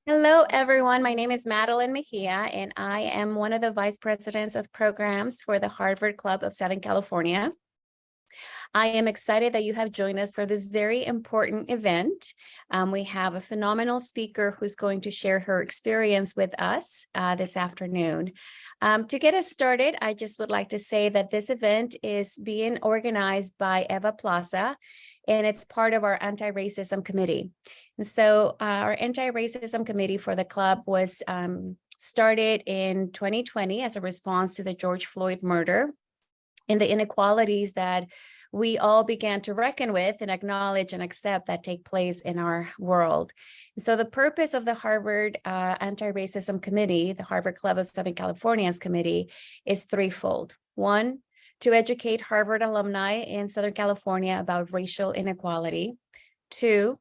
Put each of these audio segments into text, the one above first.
Hello, everyone. My name is Madeline Mejia, and I am one of the vice presidents of programs for the Harvard Club of Southern California. I am excited that you have joined us for this very important event. We have a phenomenal speaker who's going to share her experience with us this afternoon. To get us started, I just would like to say that this event is being organized by Eva Plaza, and it's part of our anti-racism committee. And so our anti-racism committee for the club was started in 2020 as a response to the George Floyd murder and the inequalities that we all began to reckon with and acknowledge and accept that take place in our world. And so the purpose of the Harvard Anti-Racism Committee, the Harvard Club of Southern Californians Committee, is threefold. One, to educate Harvard alumni in Southern California about racial inequality. Two,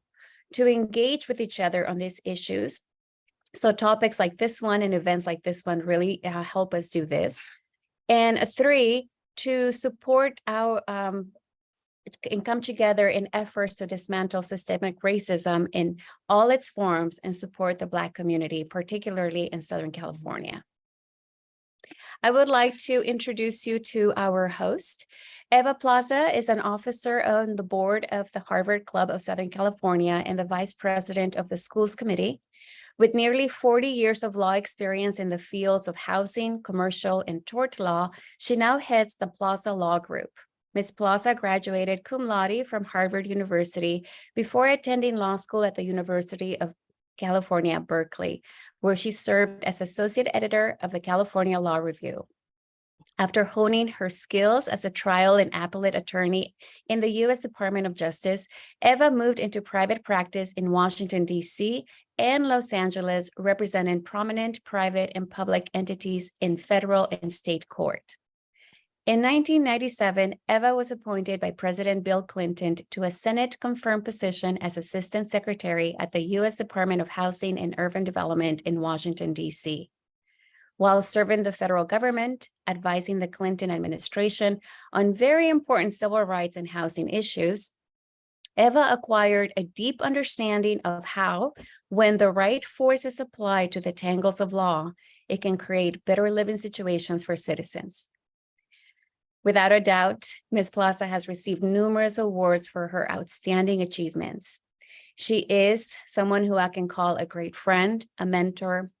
to engage with each other on these issues. So topics like this one and events like this one really help us do this. And three, to support our and come together in efforts to dismantle systemic racism in all its forms and support the Black community, particularly in Southern California. I would like to introduce you to our host. Eva Plaza is an officer on the board of the Harvard Club of Southern California and the vice president of the Schools Committee. With nearly 40 years of law experience in the fields of housing, commercial, and tort law, she now heads the Plaza Law Group. Ms. Plaza graduated cum laude from Harvard University before attending law school at the University of California, Berkeley, where she served as associate editor of the California Law Review. After honing her skills as a trial and appellate attorney in the U.S. Department of Justice, Eva moved into private practice in Washington, D.C. and Los Angeles, representing prominent private and public entities in federal and state court. In 1997, Eva was appointed by President Bill Clinton to a Senate-confirmed position as Assistant Secretary at the U.S. Department of Housing and Urban Development in Washington, D.C. While serving the federal government, advising the Clinton administration on very important civil rights and housing issues, Eva acquired a deep understanding of how, when the right force is applied to the tangles of law, it can create better living situations for citizens. Without a doubt, Ms. Plaza has received numerous awards for her outstanding achievements. She is someone who I can call a great friend, a mentor,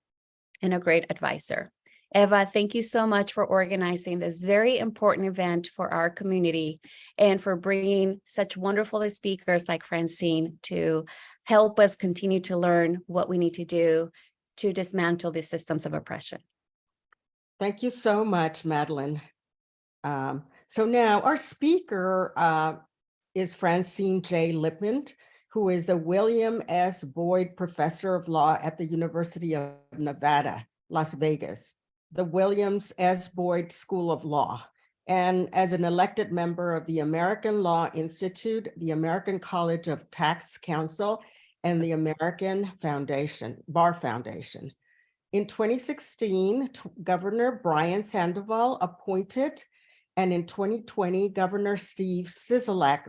and a great advisor. Eva, thank you so much for organizing this very important event for our community and for bringing such wonderful speakers like Francine to help us continue to learn what we need to do to dismantle these systems of oppression. Thank you so much, Madeline. So now our speaker is Francine J. Lipman, who is a William S. Boyd Professor of Law at the University of Nevada, Las Vegas, the Williams S. Boyd School of Law, and as an elected member of the American Law Institute, the American College of Tax Counsel, and the American Bar Foundation. In 2016, Governor Brian Sandoval appointed, and in 2020, Governor Steve Sisolak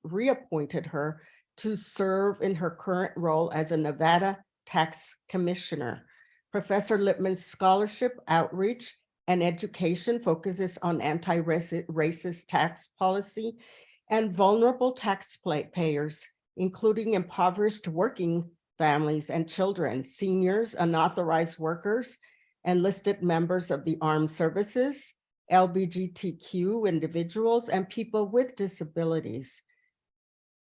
reappointed her to serve in her current role as a Nevada tax commissioner. Professor Lipman's scholarship, outreach, and education focuses on anti-racist tax policy and vulnerable taxpayers, including impoverished working families and children, seniors, unauthorized workers, enlisted members of the armed services, LGBTQ individuals, and people with disabilities.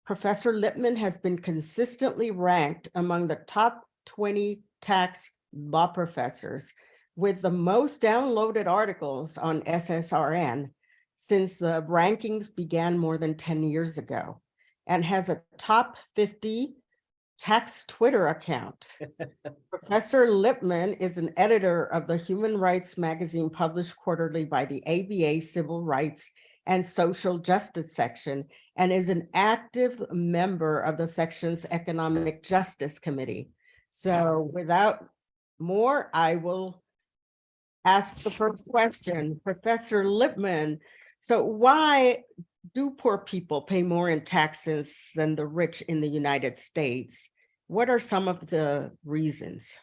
Professor Lipman has been consistently ranked among the top 20 tax law professors with the most downloaded articles on SSRN since the rankings began more than 10 years ago, and has a top 50 tax Twitter account. Professor Lipman is an editor of the Human Rights magazine published quarterly by the ABA Civil Rights and Social Justice section, and is an active member of the section's Economic Justice Committee. So without more, I will ask the first question. Professor Lipman, so why do poor people pay more in taxes than the rich in the United States? What are some of the reasons?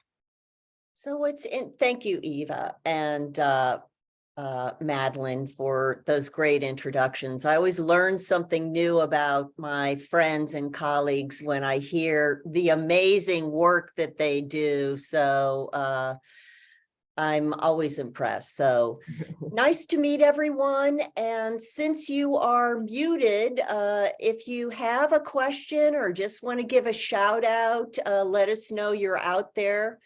So thank you, Eva and Madeline, for those great introductions. I always learn something new about my friends and colleagues when I hear the amazing work that they do. So I'm always impressed. So nice to meet everyone. And since you are muted, if you have a question or just want to give a shout out, let us know you're out there.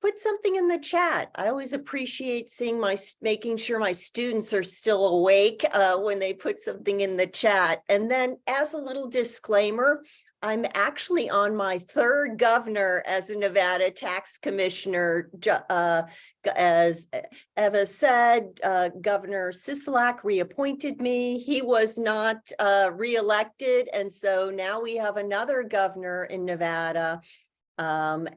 Put something in the chat. I always appreciate making sure my students are still awake when they put something in the chat. And then as a little disclaimer, I'm actually on my third governor as a Nevada tax commissioner. As Eva said, Governor Sisolak reappointed me. He was not reelected. And so now we have another governor in Nevada. But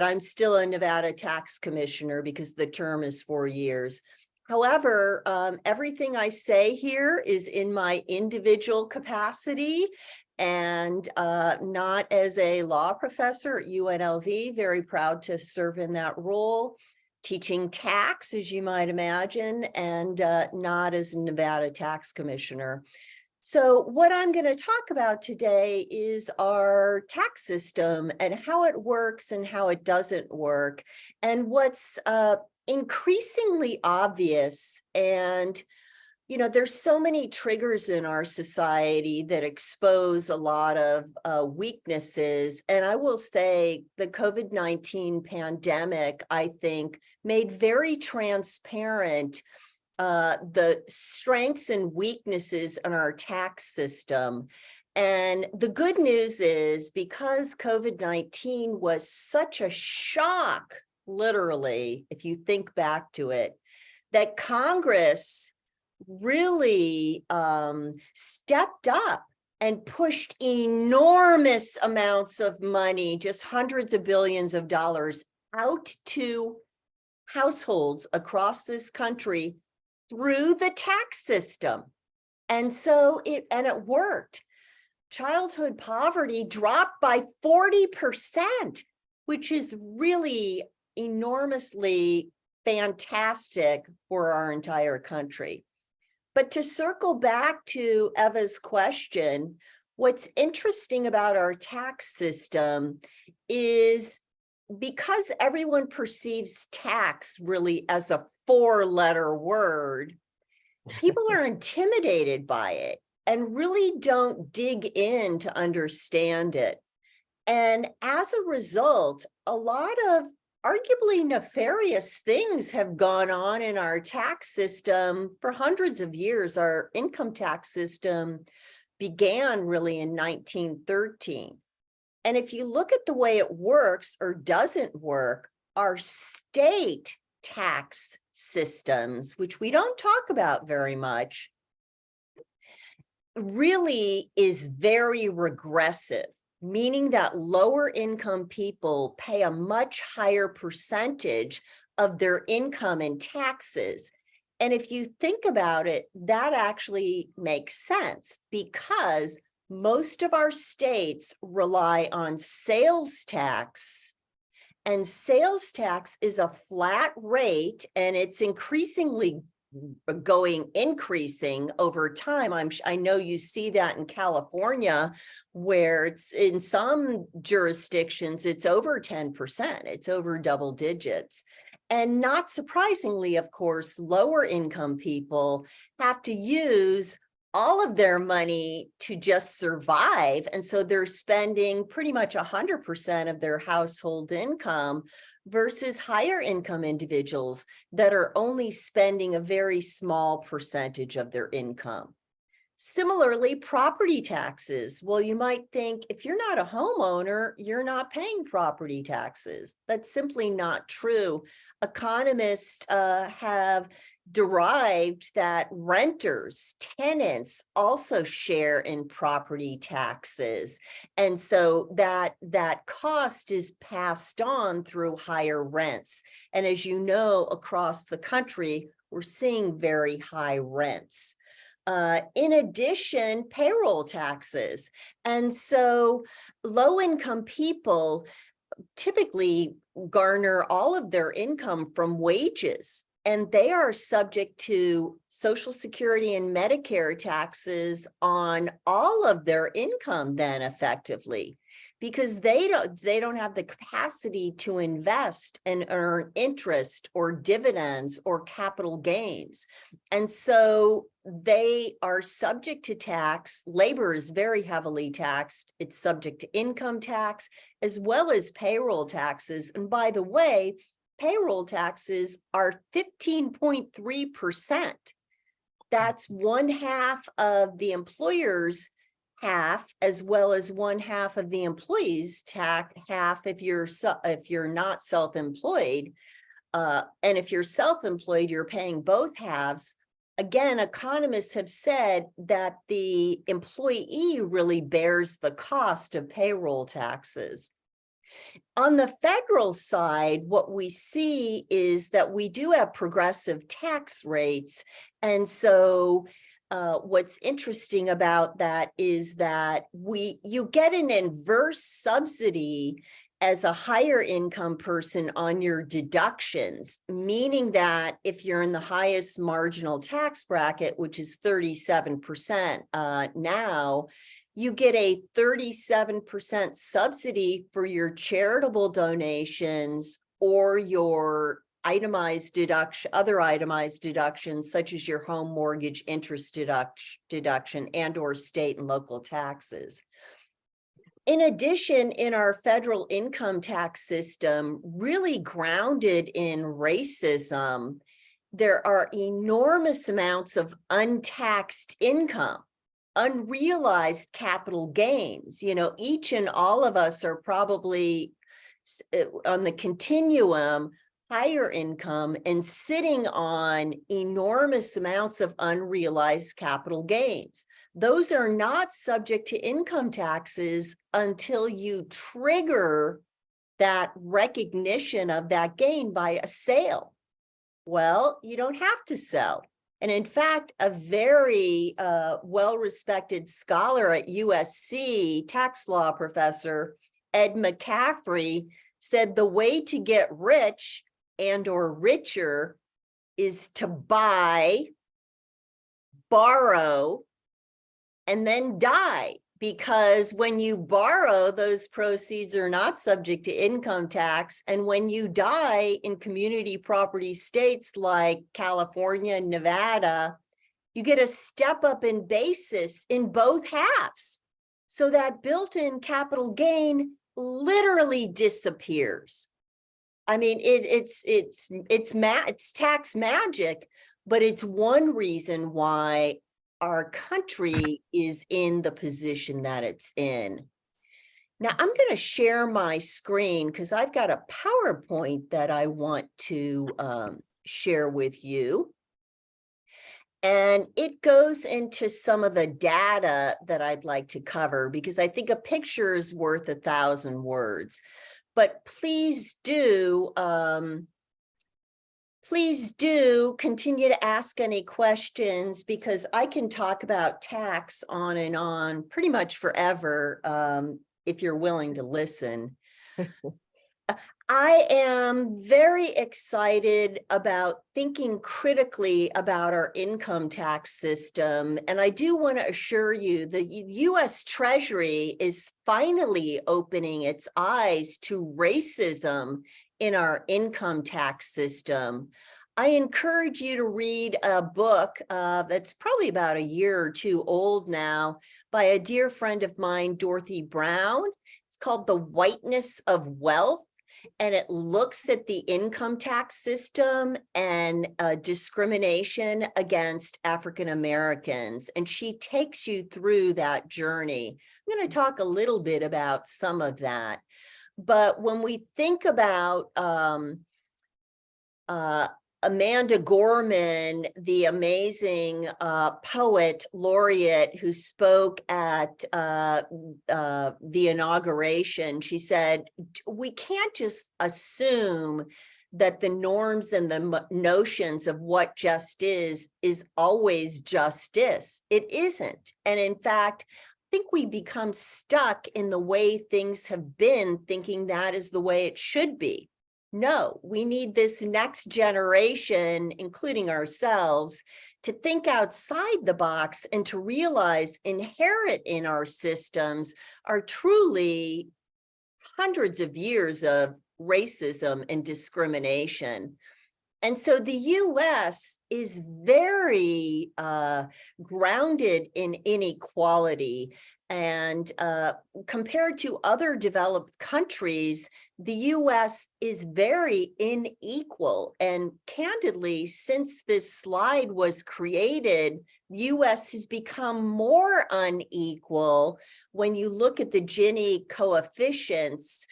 I'm still a Nevada tax commissioner because the term is 4 years. However, everything I say here is in my individual capacity and not as a law professor at UNLV. Very proud to serve in that role, teaching tax, as you might imagine, and not as a Nevada tax commissioner. So what I'm going to talk about today is our tax system and how it works and how it doesn't work. And what's increasingly obvious, and there's so many triggers in our society that expose a lot of weaknesses. And I will say the COVID-19 pandemic, I think, made very transparent the strengths and weaknesses in our tax system. And the good news is, because COVID-19 was such a shock, literally, if you think back to it, that Congress really stepped up and pushed enormous amounts of money, just hundreds of billions of dollars, out to households across this country through the tax system. And so it worked. Childhood poverty dropped by 40%, which is really enormously fantastic for our entire country. But to circle back to Eva's question, what's interesting about our tax system is, because everyone perceives tax really as a 4-letter word, people are intimidated by it and really don't dig in to understand it. And as a result, a lot of arguably nefarious things have gone on in our tax system for hundreds of years. Our income tax system began really in 1913. And if you look at the way it works or doesn't work, our state tax systems, which we don't talk about very much, really is very regressive, meaning that lower income people pay a much higher percentage of their income in taxes. And if you think about it, that actually makes sense, because most of our states rely on sales tax, and sales tax is a flat rate, and it's increasingly increasing over time. I know you see that in California, where it's in some jurisdictions, it's over 10%, it's over double digits. And not surprisingly, of course, lower income people have to use all of their money to just survive. And so they're spending pretty much 100% of their household income, versus higher income individuals that are only spending a very small percentage of their income. Similarly, property taxes. Well, you might think if you're not a homeowner, you're not paying property taxes. That's simply not true. Economists have derived that renters, tenants also share in property taxes. And so that cost is passed on through higher rents. And as you know, across the country, we're seeing very high rents. In addition, payroll taxes. And so low-income people typically garner all of their income from wages, and they are subject to Social Security and Medicare taxes on all of their income then effectively, because they don't have the capacity to invest and earn interest or dividends or capital gains. And so they are subject to tax. Labor is very heavily taxed. It's subject to income tax as well as payroll taxes. And by the way, payroll taxes are 15.3%. That's 1/2 of the employer's half, as well as 1/2 of the employee's half if you're not self-employed. And if you're self-employed, you're paying both halves. Again, economists have said that the employee really bears the cost of payroll taxes. On the federal side, what we see is that we do have progressive tax rates. And so what's interesting about that is that you get an inverse subsidy as a higher income person on your deductions, meaning that if you're in the highest marginal tax bracket, which is 37% now, you get a 37% subsidy for your charitable donations or your itemized deduction, other itemized deductions, such as your home mortgage interest deduction and or state and local taxes. In addition, in our federal income tax system, really grounded in racism, there are enormous amounts of untaxed income, unrealized capital gains. You know, each and all of us are probably on the continuum, higher income, and sitting on enormous amounts of unrealized capital gains. Those are not subject to income taxes until you trigger that recognition of that gain by a sale. Well, you don't have to sell. And in fact, a very well-respected scholar at USC, tax law professor, Ed McCaffrey, said the way to get rich and or richer is to buy, borrow, and then die. Because when you borrow, those proceeds are not subject to income tax. And when you die in community property states like California and Nevada, you get a step up in basis in both halves. So that built-in capital gain literally disappears. I mean, it's tax magic, but it's one reason why our country is in the position that it's in. Now, I'm going to share my screen because I've got a PowerPoint that I want to share with you. And it goes into some of the data that I'd like to cover because I think a picture is worth 1,000 words. But please do continue to ask any questions because I can talk about tax on and on pretty much forever if you're willing to listen. I am very excited about thinking critically about our income tax system. And I do want to assure you the US Treasury is finally opening its eyes to racism in our income tax system. I encourage you to read a book that's probably about a year or two old now by a dear friend of mine, Dorothy Brown. It's called The Whiteness of Wealth. And it looks at the income tax system and discrimination against African Americans. And she takes you through that journey. I'm going to talk a little bit about some of that. But when we think about Amanda Gorman, the amazing poet laureate who spoke at the inauguration, she said, we can't just assume that the norms and the notions of what just is always justice. It isn't. And in fact, I think we become stuck in the way things have been, thinking that is the way it should be. No, we need this next generation, including ourselves, to think outside the box and to realize inherent in our systems are truly hundreds of years of racism and discrimination. And so the US is very grounded in inequality. And compared to other developed countries, the US is very unequal. And candidly, since this slide was created, the US has become more unequal when you look at the Gini coefficients.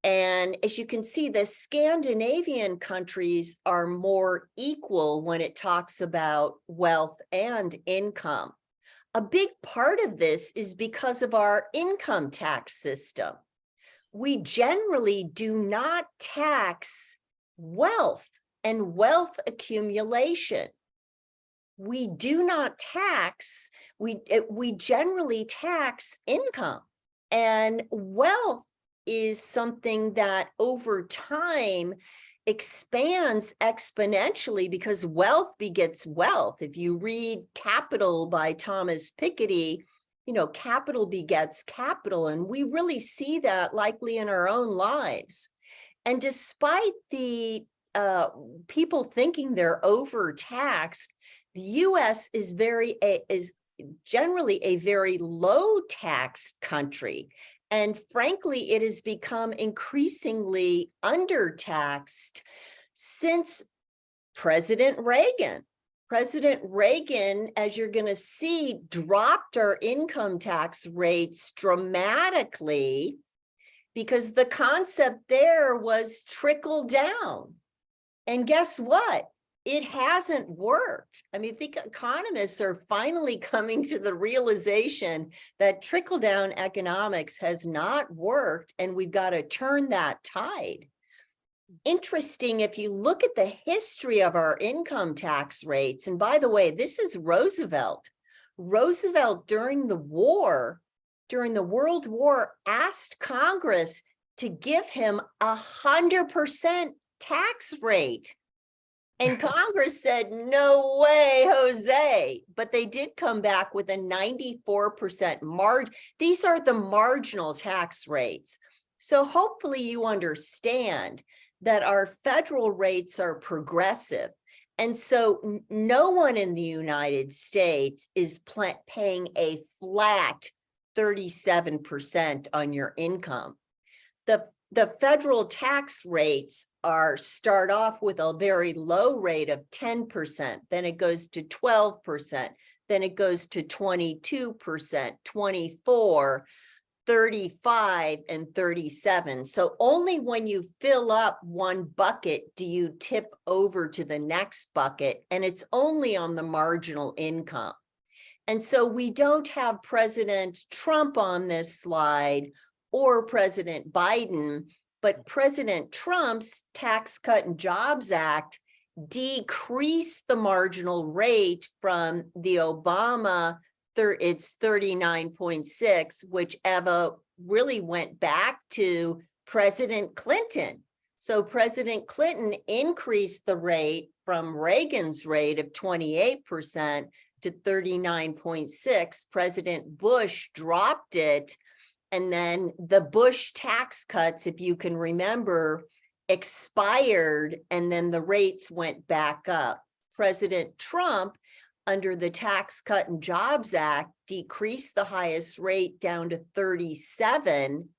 And as you can see, the Scandinavian countries are more equal when it talks about wealth and income. A big part of this is because of our income tax system. We generally do not tax wealth and wealth accumulation. We do not tax, we generally tax income, and wealth is something that over time expands exponentially because wealth begets wealth. If you read Capital by Thomas Piketty, you know, capital begets capital, and we really see that likely in our own lives. And despite the people thinking they're overtaxed, the US is generally a very low tax country. And frankly, it has become increasingly undertaxed since President Reagan. President Reagan, as you're going to see, dropped our income tax rates dramatically because the concept there was trickle down. And guess what? It hasn't worked. I mean, I think economists are finally coming to the realization that trickle-down economics has not worked, and we've got to turn that tide. Interesting, if you look at the history of our income tax rates, and by the way, this is Roosevelt. Roosevelt during the World War, asked Congress to give him 100% tax rate. And Congress said, no way, Jose. But they did come back with a 94% margin. These are the marginal tax rates. So hopefully you understand that our federal rates are progressive. And so no one in the United States is paying a flat 37% on your income. The federal tax rates start off with a very low rate of 10%, then it goes to 12%, then it goes to 22%, 24%, 35%, and 37%. So only when you fill up one bucket do you tip over to the next bucket, and it's only on the marginal income. And so we don't have President Trump on this slide or President Biden, but President Trump's Tax Cut and Jobs Act decreased the marginal rate from the Obama, it's 39.6, which Eva really went back to President Clinton. So President Clinton increased the rate from Reagan's rate of 28% to 39.6. President Bush dropped it. And then the Bush tax cuts, if you can remember, expired, and then the rates went back up. President Trump, under the Tax Cut and Jobs Act, decreased the highest rate down to 37.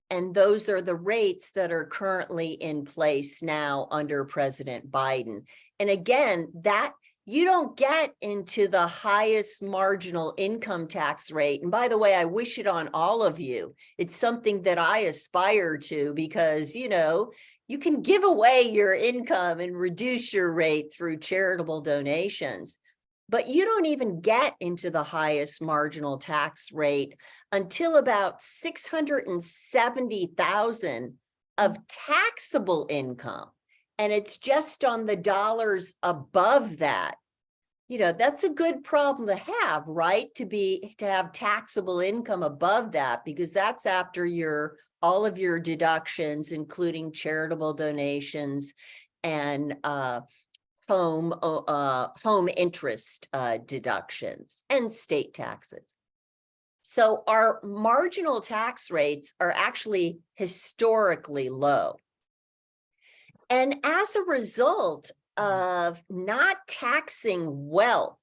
And those are the rates that are currently in place now under President Biden. And again, that you don't get into the highest marginal income tax rate. And by the way, I wish it on all of you. It's something that I aspire to because, you know, you can give away your income and reduce your rate through charitable donations. But you don't even get into the highest marginal tax rate until about $670,000 of taxable income. and it's just on the dollars above that, that's a good problem to have, right? To have taxable income above that, because that's after all of your deductions, including charitable donations and home interest deductions and state taxes. So our marginal tax rates are actually historically low. And as a result of not taxing wealth,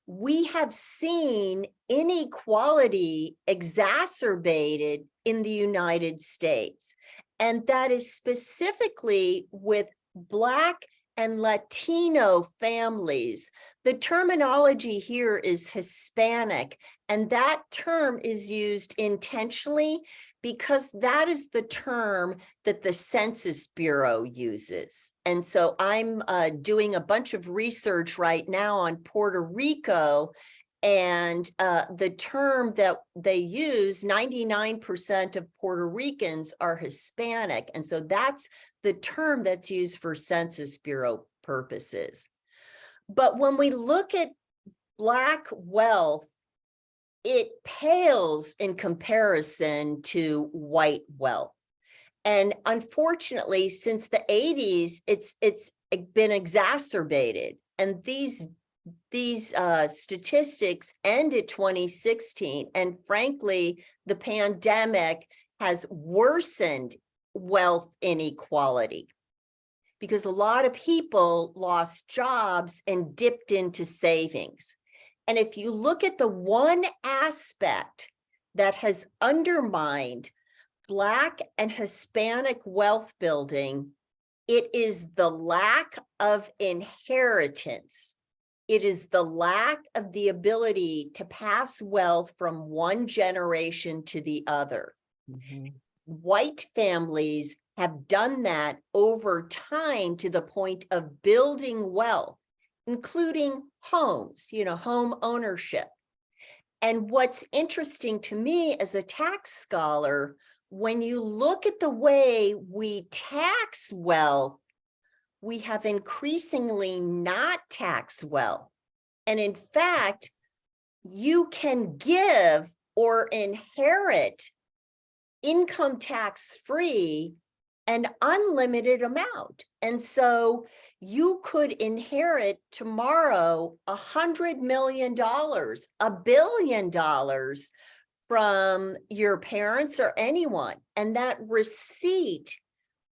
we have seen inequality exacerbated in the United States. And that is specifically with Black and Latino families. The terminology here is Hispanic, and that term is used intentionally because that is the term that the Census Bureau uses. And so I'm doing a bunch of research right now on Puerto Rico, and the term that they use, 99% of Puerto Ricans are Hispanic. And so that's the term that's used for Census Bureau purposes. But when we look at Black wealth, it pales in comparison to white wealth. And unfortunately, since the 80s, it's been exacerbated. And these statistics ended 2016. And frankly, the pandemic has worsened wealth inequality because a lot of people lost jobs and dipped into savings. And if you look at the one aspect that has undermined Black and Hispanic wealth building, it is the lack of inheritance. It is the lack of the ability to pass wealth from one generation to the other. Mm-hmm. White families have done that over time to the point of building wealth, including homes, home ownership. And what's interesting to me as a tax scholar, when you look at the way we tax wealth, we have increasingly not taxed wealth. And in fact, you can give or inherit income tax-free an unlimited amount. And so you could inherit tomorrow $100 million, $1 billion from your parents or anyone. And that receipt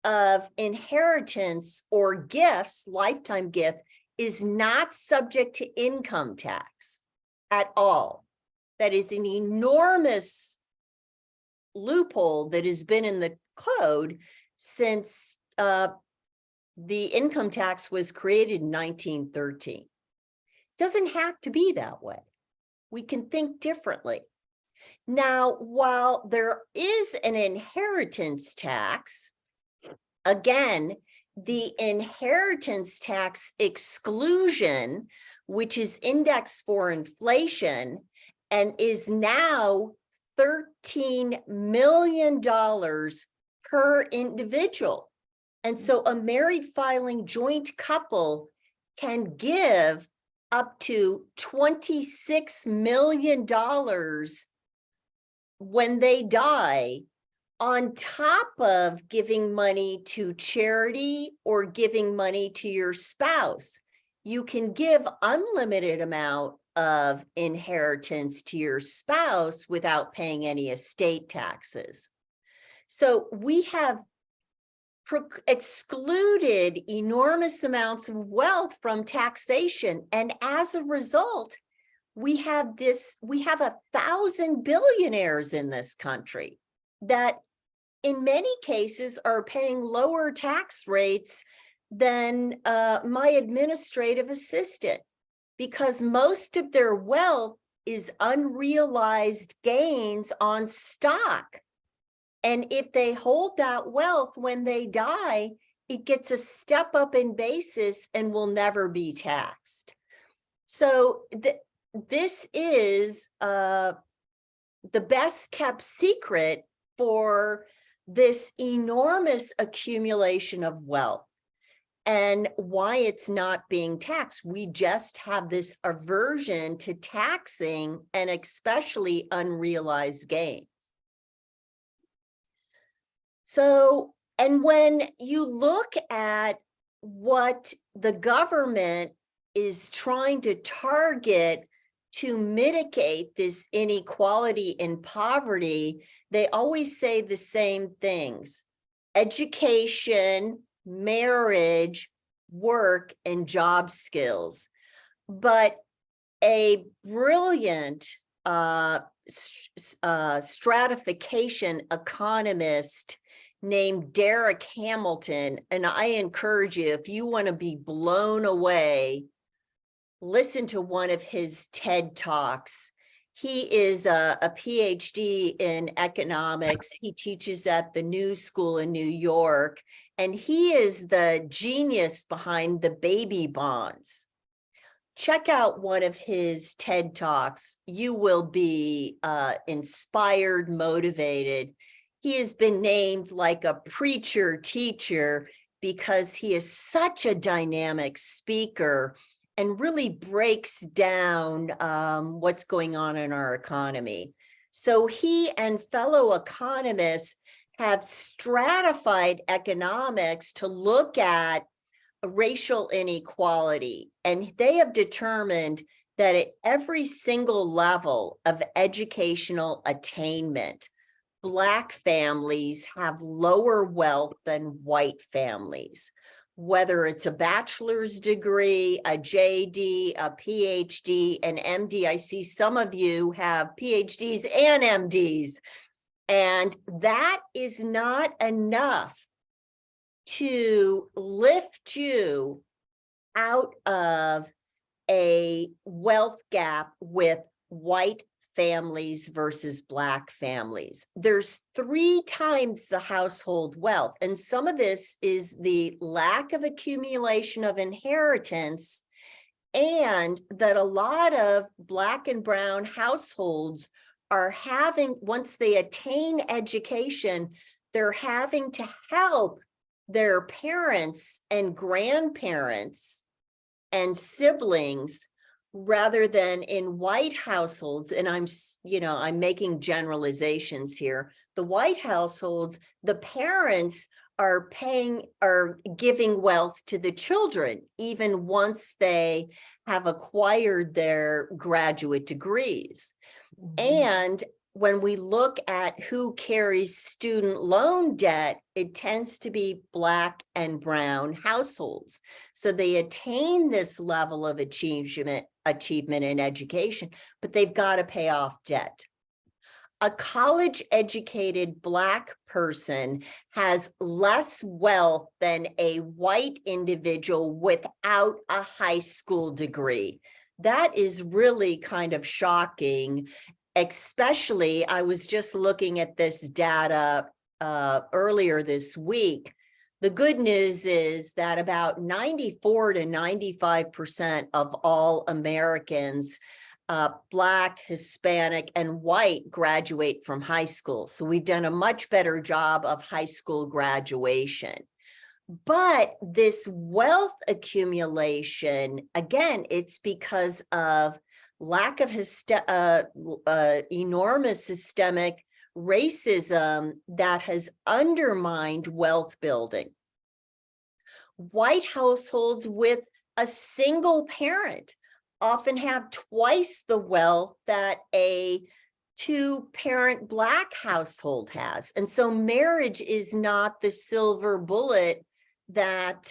of inheritance or gifts, lifetime gift, is not subject to income tax at all. That is an enormous loophole that has been in the code since the income tax was created in 1913. It doesn't have to be that way. We can think differently. Now, while there is an inheritance tax, again, the inheritance tax exclusion, which is indexed for inflation and is now $13 million per individual. And so a married filing joint couple can give up to $26 million when they die, on top of giving money to charity or giving money to your spouse. You can give unlimited amount of inheritance to your spouse without paying any estate taxes. So we have excluded enormous amounts of wealth from taxation. And as a result, we have 1,000 billionaires in this country that in many cases are paying lower tax rates than my administrative assistant, because most of their wealth is unrealized gains on stock. And if they hold that wealth when they die, it gets a step up in basis and will never be taxed. So this is the best kept secret for this enormous accumulation of wealth. and why it's not being taxed. We just have this aversion to taxing, and especially unrealized gains. So, and when you look at what the government is trying to target to mitigate this inequality and poverty, they always say the same things: education, marriage, work, and job skills. But a brilliant stratification economist named Derek Hamilton, and I encourage you, if you want to be blown away, listen to one of his TED Talks. He is a PhD in economics. He teaches at the New School in New York, and he is the genius behind the baby bonds. Check out one of his TED Talks. You will be inspired, motivated. He has been named like a preacher teacher because he is such a dynamic speaker and really breaks down what's going on in our economy. So he and fellow economists have stratified economics to look at racial inequality, and they have determined that at every single level of educational attainment, Black families have lower wealth than white families. Whether it's a bachelor's degree, a JD, a PhD, an MD. I see some of you have PhDs and MDs, and that is not enough to lift you out of a wealth gap with white families versus Black families. There's 3 times the household wealth. And some of this is the lack of accumulation of inheritance, and that a lot of Black and brown households are having, once they attain education, they're having to help their parents and grandparents and siblings, rather than in white households. And I'm making generalizations here. The white households, the parents are giving wealth to the children, even once they have acquired their graduate degrees. And when we look at who carries student loan debt, it tends to be Black and brown households. So they attain this level of achievement in education, but they've got to pay off debt. A college-educated Black person has less wealth than a white individual without a high school degree. That is really kind of shocking. Especially, I was just looking at this data earlier this week. The good news is that about 94 to 95% of all Americans, Black, Hispanic, and white, graduate from high school. So we've done a much better job of high school graduation. But this wealth accumulation, again, it's because of lack of enormous systemic racism that has undermined wealth building. White households with a single parent often have twice the wealth that a 2-parent Black household has. And so marriage is not the silver bullet that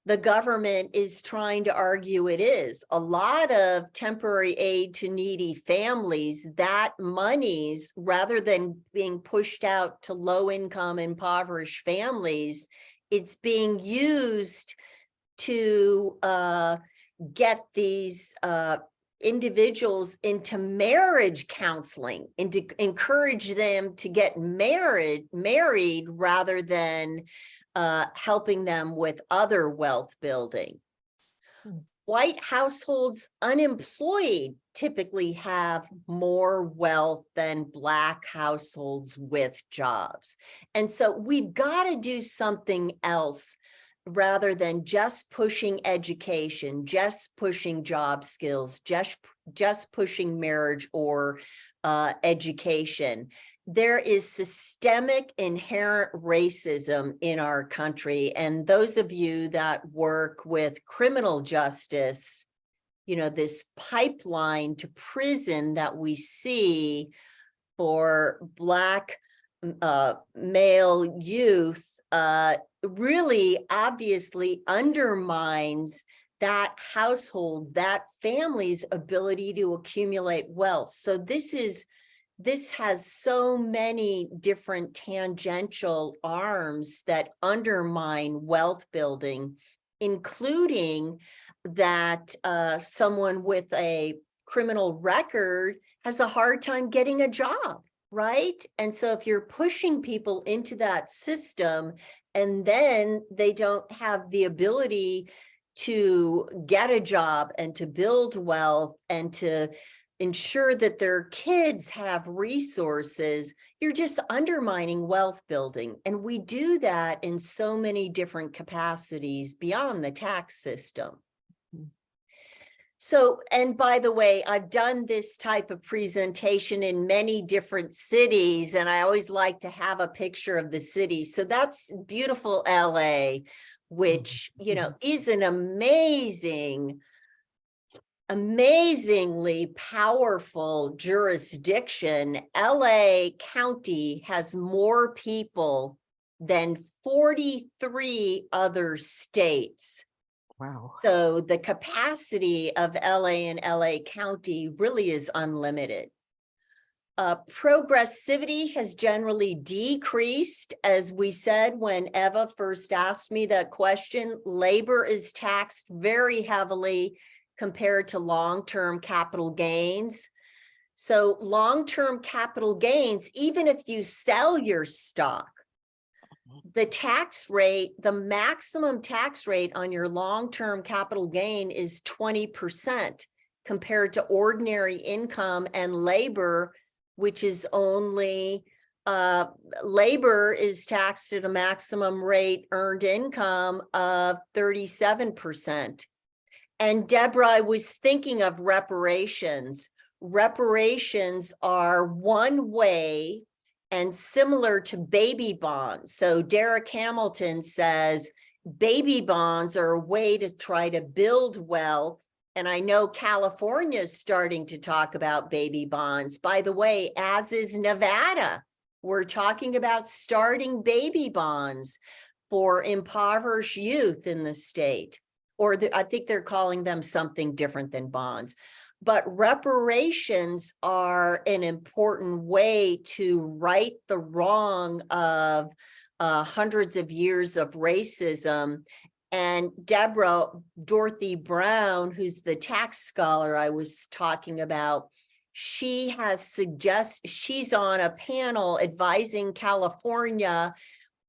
the government is trying to argue it is. A lot of temporary aid to needy families, that monies, rather than being pushed out to low-income impoverished families, it's being used to get these individuals into marriage counseling and to encourage them to get married rather than helping them with other wealth building. White households unemployed typically have more wealth than Black households with jobs. And so we've got to do something else rather than just pushing education, just pushing job skills, just pushing marriage or education. There is systemic inherent racism in our country. And those of you that work with criminal justice, you know, this pipeline to prison that we see for Black male youth really obviously undermines that household, that family's ability to accumulate wealth. So this has so many different tangential arms that undermine wealth building, including that someone with a criminal record has a hard time getting a job, right? And so if you're pushing people into that system and then they don't have the ability to get a job and to build wealth and to ensure that their kids have resources, you're just undermining wealth building. And we do that in so many different capacities beyond the tax system. So, and by the way, I've done this type of presentation in many different cities, and I always like to have a picture of the city. So that's beautiful LA, which, you know, is an amazingly powerful jurisdiction. LA County has more people than 43 other states. Wow. So the capacity of LA and LA County really is unlimited. Progressivity has generally decreased. As we said, when Eva first asked me that question, labor is taxed very heavily compared to long-term capital gains. So long-term capital gains, even if you sell your stock, the tax rate, the maximum tax rate on your long-term capital gain is 20% compared to ordinary income and labor, which is only, labor is taxed at a maximum rate earned income of 37%. And Deborah, I was thinking of reparations. Reparations are one way and similar to baby bonds. So Derek Hamilton says baby bonds are a way to try to build wealth. And I know California is starting to talk about baby bonds. By the way, as is Nevada. We're talking about starting baby bonds for impoverished youth in the state. Or I think they're calling them something different than bonds. But reparations are an important way to right the wrong of hundreds of years of racism. And Deborah, Dorothy Brown, who's the tax scholar I was talking about, she has suggested, she's on a panel advising California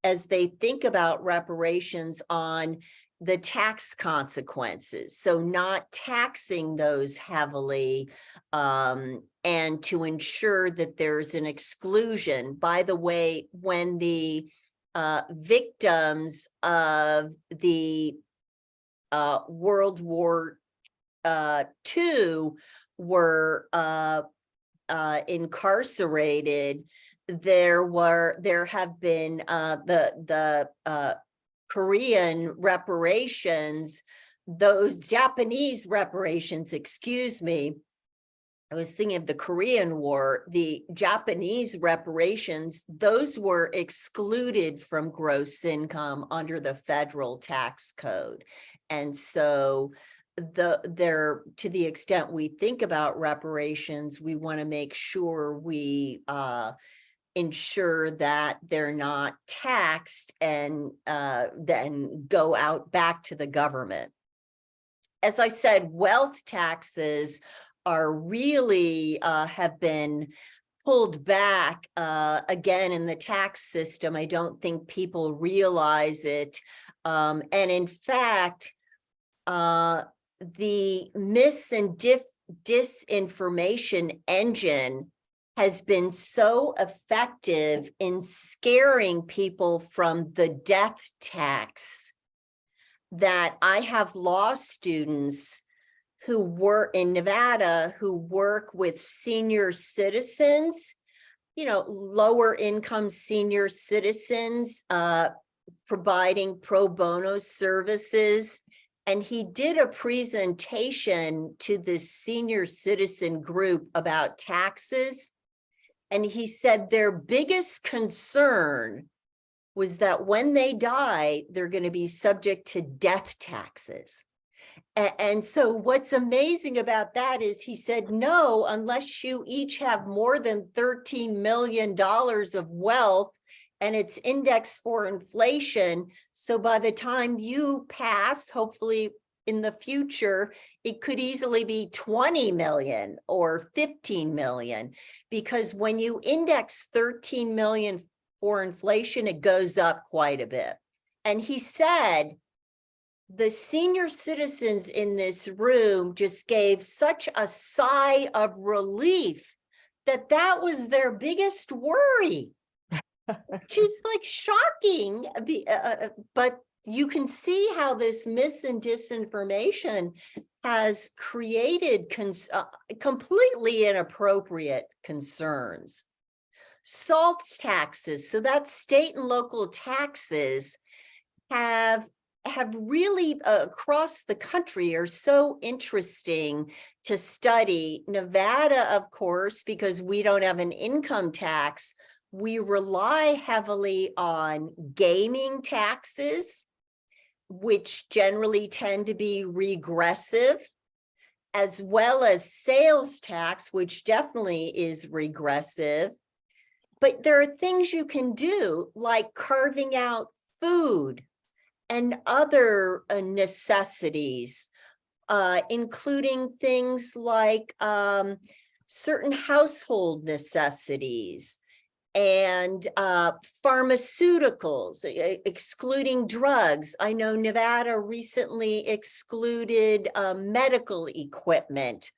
as they think about reparations on the tax consequences. So not taxing those heavily, and to ensure that there's an exclusion. By the way, when the victims of the World War II were incarcerated, there have been the Korean reparations, those Japanese reparations, excuse me. I was thinking of the Korean War, the Japanese reparations, those were excluded from gross income under the federal tax code. And so to the extent we think about reparations, we want to make sure we ensure that they're not taxed and then go out back to the government. As I said, wealth taxes are really have been pulled back again in the tax system. I don't think people realize it. And in fact, the mis and disinformation engine has been so effective in scaring people from the death tax that I have law students who work in Nevada who work with senior citizens, lower income senior citizens, providing pro bono services. And he did a presentation to this senior citizen group about taxes. And he said their biggest concern was that when they die, they're going to be subject to death taxes. And so what's amazing about that is he said, no, unless you each have more than $13 million of wealth and it's indexed for inflation. So by the time you pass, hopefully in the future, it could easily be 20 million or 15 million, because when you index 13 million for inflation, it goes up quite a bit. And he said, the senior citizens in this room just gave such a sigh of relief that that was their biggest worry, which is like shocking. But you can see how this mis and disinformation has created completely inappropriate concerns. Salt taxes, so that's state and local taxes, have really across the country are so interesting to study. Nevada, of course, because we don't have an income tax, we rely heavily on gaming taxes, which generally tend to be regressive, as well as sales tax, which definitely is regressive. But there are things you can do, like carving out food and other necessities, including things like certain household necessities and pharmaceuticals, excluding drugs. I know Nevada recently excluded medical equipment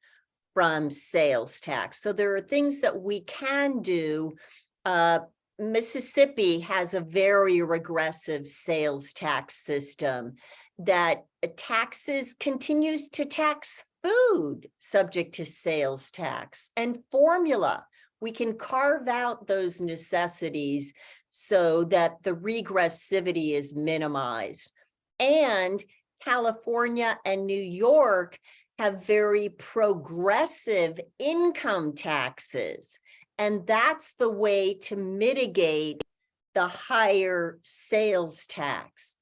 from sales tax. So there are things that we can do. Mississippi has a very regressive sales tax system that continues to tax food subject to sales tax and formula. We can carve out those necessities so that the regressivity is minimized. And California and New York have very progressive income taxes. And that's the way to mitigate the higher sales tax.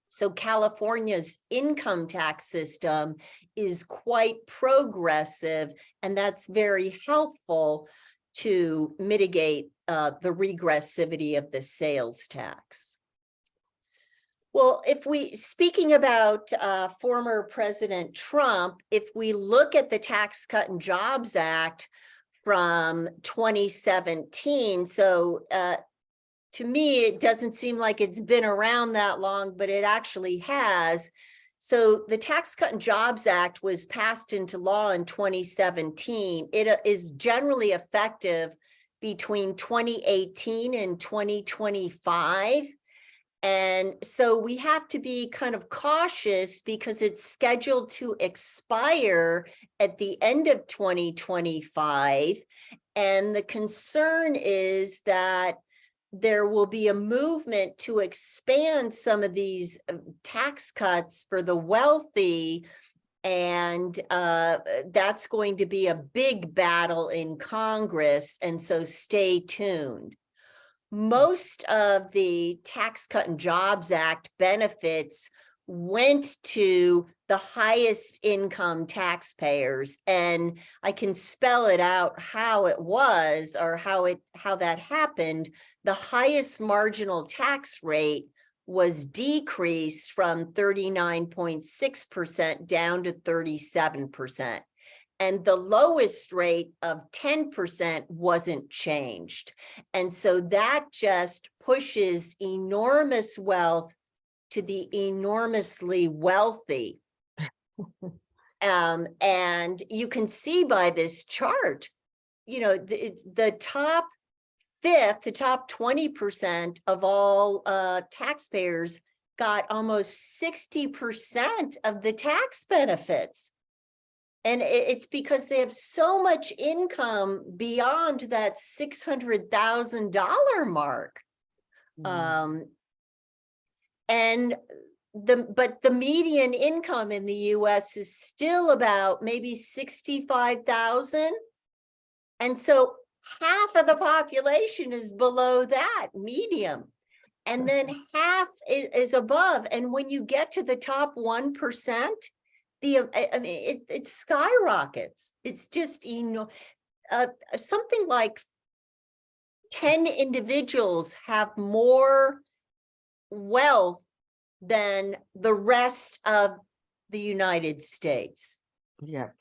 So California's income tax system is quite progressive, and that's very helpful to mitigate the regressivity of the sales tax. Well, speaking about former President Trump, if we look at the Tax Cut and Jobs Act from 2017. So to me, it doesn't seem like it's been around that long, but it actually has. So the Tax Cut and Jobs Act was passed into law in 2017. It is generally effective between 2018 and 2025. And so we have to be kind of cautious because it's scheduled to expire at the end of 2025. And the concern is that there will be a movement to expand some of these tax cuts for the wealthy. And that's going to be a big battle in Congress. And so stay tuned. Most of the Tax Cut and Jobs Act benefits went to the highest income taxpayers, and I can spell it out how it was or how that happened. The highest marginal tax rate was decreased from 39.6% down to 37%. And the lowest rate of 10% wasn't changed. And so that just pushes enormous wealth to the enormously wealthy. And you can see by this chart, the top fifth, the top 20% of all taxpayers got almost 60% of the tax benefits. And it's because they have so much income beyond that $600,000 mark. And but the median income in the US is still about maybe 65,000. And so half of the population is below that medium. And then half is above. And when you get to the top 1%, I mean, it skyrockets. It's just, something like 10 individuals have more wealth than the rest of the United States. Yep.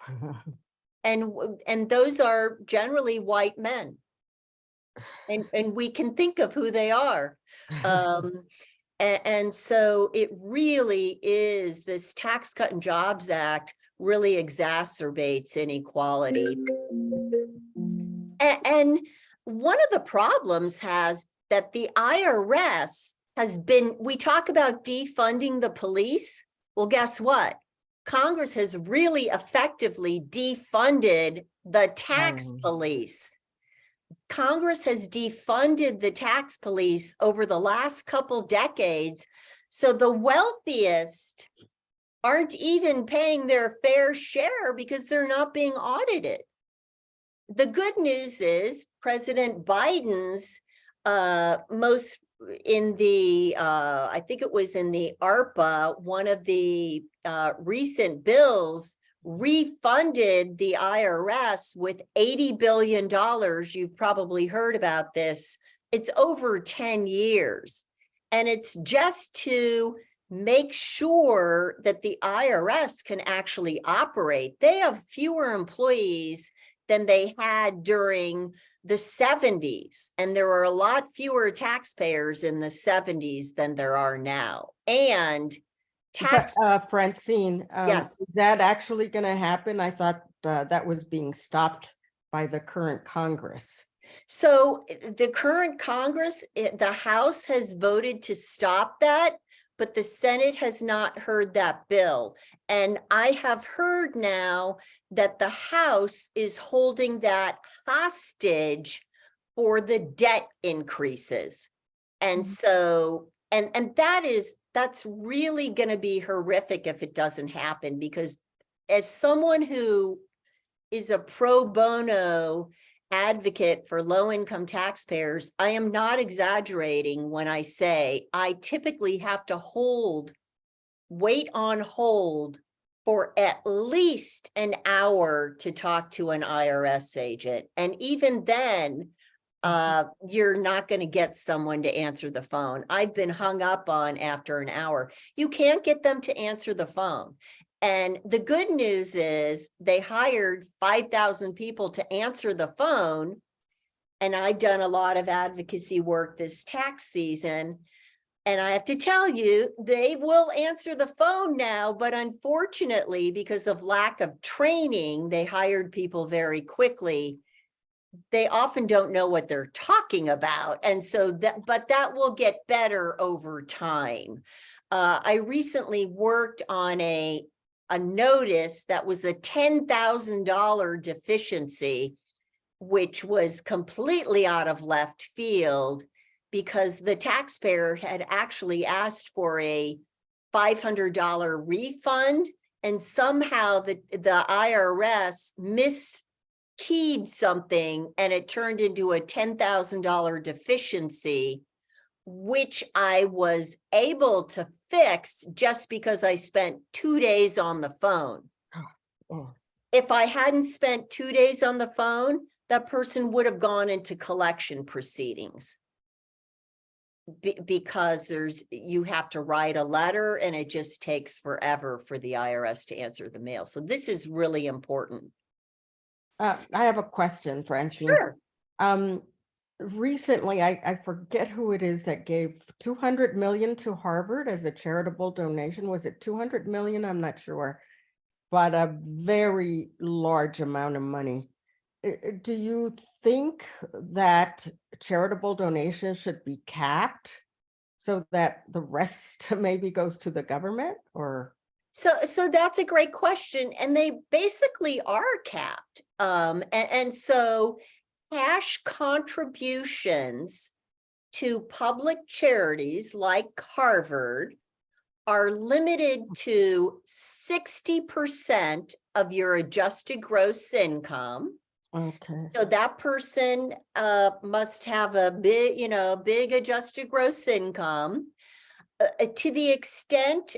And those are generally white men. And we can think of who they are. And so it really is, this Tax Cut and Jobs Act really exacerbates inequality. And one of the problems has that the IRS has been, we talk about defunding the police. Well, guess what? Congress has really effectively defunded the tax police. Congress has defunded the tax police over the last couple decades. So the wealthiest aren't even paying their fair share because they're not being audited. The good news is President Biden's in the, I think it was in the ARPA, one of the recent bills refunded the IRS with $80 billion. You've probably heard about this. It's over 10 years. And it's just to make sure that the IRS can actually operate. They have fewer employees than they had during the 70s. And there were a lot fewer taxpayers in the 70s than there are now. And tax. Francine, Yes. Is that actually going to happen? I thought that was being stopped by the current Congress. So the current Congress, the House has voted to stop that, but the Senate has not heard that bill. And I have heard now that the House is holding that hostage for the debt increases. And so, and that's really going to be horrific if it doesn't happen, because as someone who is a pro bono advocate for low-income taxpayers, I am not exaggerating when I say I typically have to wait on hold for at least an hour to talk to an IRS agent. And even then, you're not going to get someone to answer the phone. I've been hung up on after an hour. You can't get them to answer the phone. And the good news is they hired 5,000 people to answer the phone. And I've done a lot of advocacy work this tax season. And I have to tell you, they will answer the phone now, but unfortunately, because of lack of training, they hired people very quickly. They often don't know what they're talking about. And so but that will get better over time. I recently worked on a notice that was a $10,000 deficiency, which was completely out of left field because the taxpayer had actually asked for a $500 refund, and somehow the IRS miskeyed something and it turned into a $10,000 deficiency, which I was able to fix just because I spent 2 days on the phone. If I hadn't spent 2 days on the phone, that person would have gone into collection proceedings. Because you have to write a letter and it just takes forever for the IRS to answer the mail. So this is really important. I have a question, Francine. Sure. Recently, I forget who it is that gave 200 million to Harvard as a charitable donation. Was it 200 million? I'm not sure, but a very large amount of money. Do you think that charitable donations should be capped so that the rest maybe goes to the government, or? So that's a great question. And they basically are capped. And so cash contributions to public charities like Harvard are limited to 60% of your adjusted gross income. Okay. So that person must have a big adjusted gross income. To the extent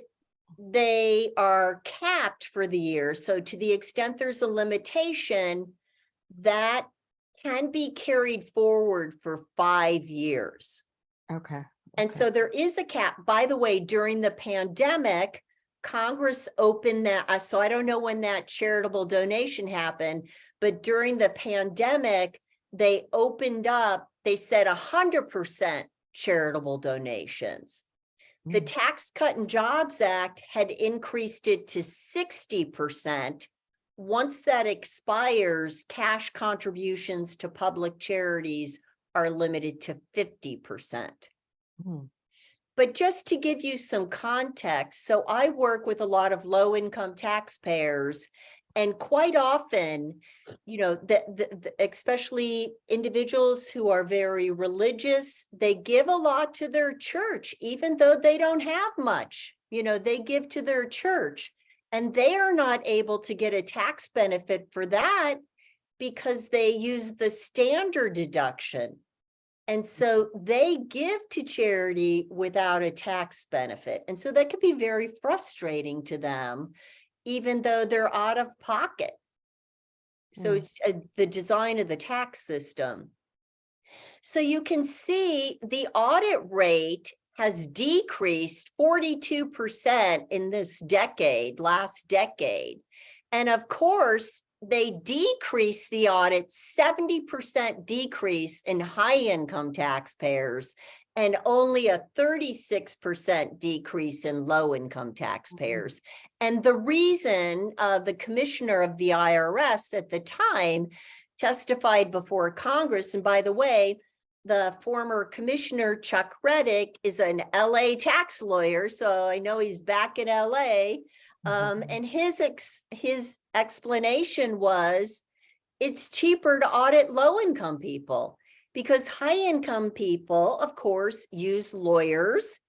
they are capped for the year, so to the extent there's a limitation, that can be carried forward for 5 years. Okay. And okay. so there is a cap. By the way, during the pandemic, Congress opened that. So I don't know when that charitable donation happened, but during the pandemic, they opened up, they said 100% charitable donations. The Tax Cut and Jobs Act had increased it to 60%. Once that expires, cash contributions to public charities are limited to 50%. Mhm. But just to give you some context, so I work with a lot of low-income taxpayers, and quite often, especially individuals who are very religious, they give a lot to their church, even though they don't have much. They give to their church, and they are not able to get a tax benefit for that because they use the standard deduction. And so they give to charity without a tax benefit. And so that could be very frustrating to them, even though they're out of pocket. So it's the design of the tax system. So you can see the audit rate has decreased 42% in this last decade. And of course, they decrease the audit, 70% decrease in high income taxpayers, and only a 36% decrease in low income taxpayers. And the reason the commissioner of the IRS at the time testified before Congress, and by the way, the former commissioner, Chuck Reddick, is an LA tax lawyer, so I know he's back in LA. And his explanation was, it's cheaper to audit low-income people because high-income people, of course, use lawyers,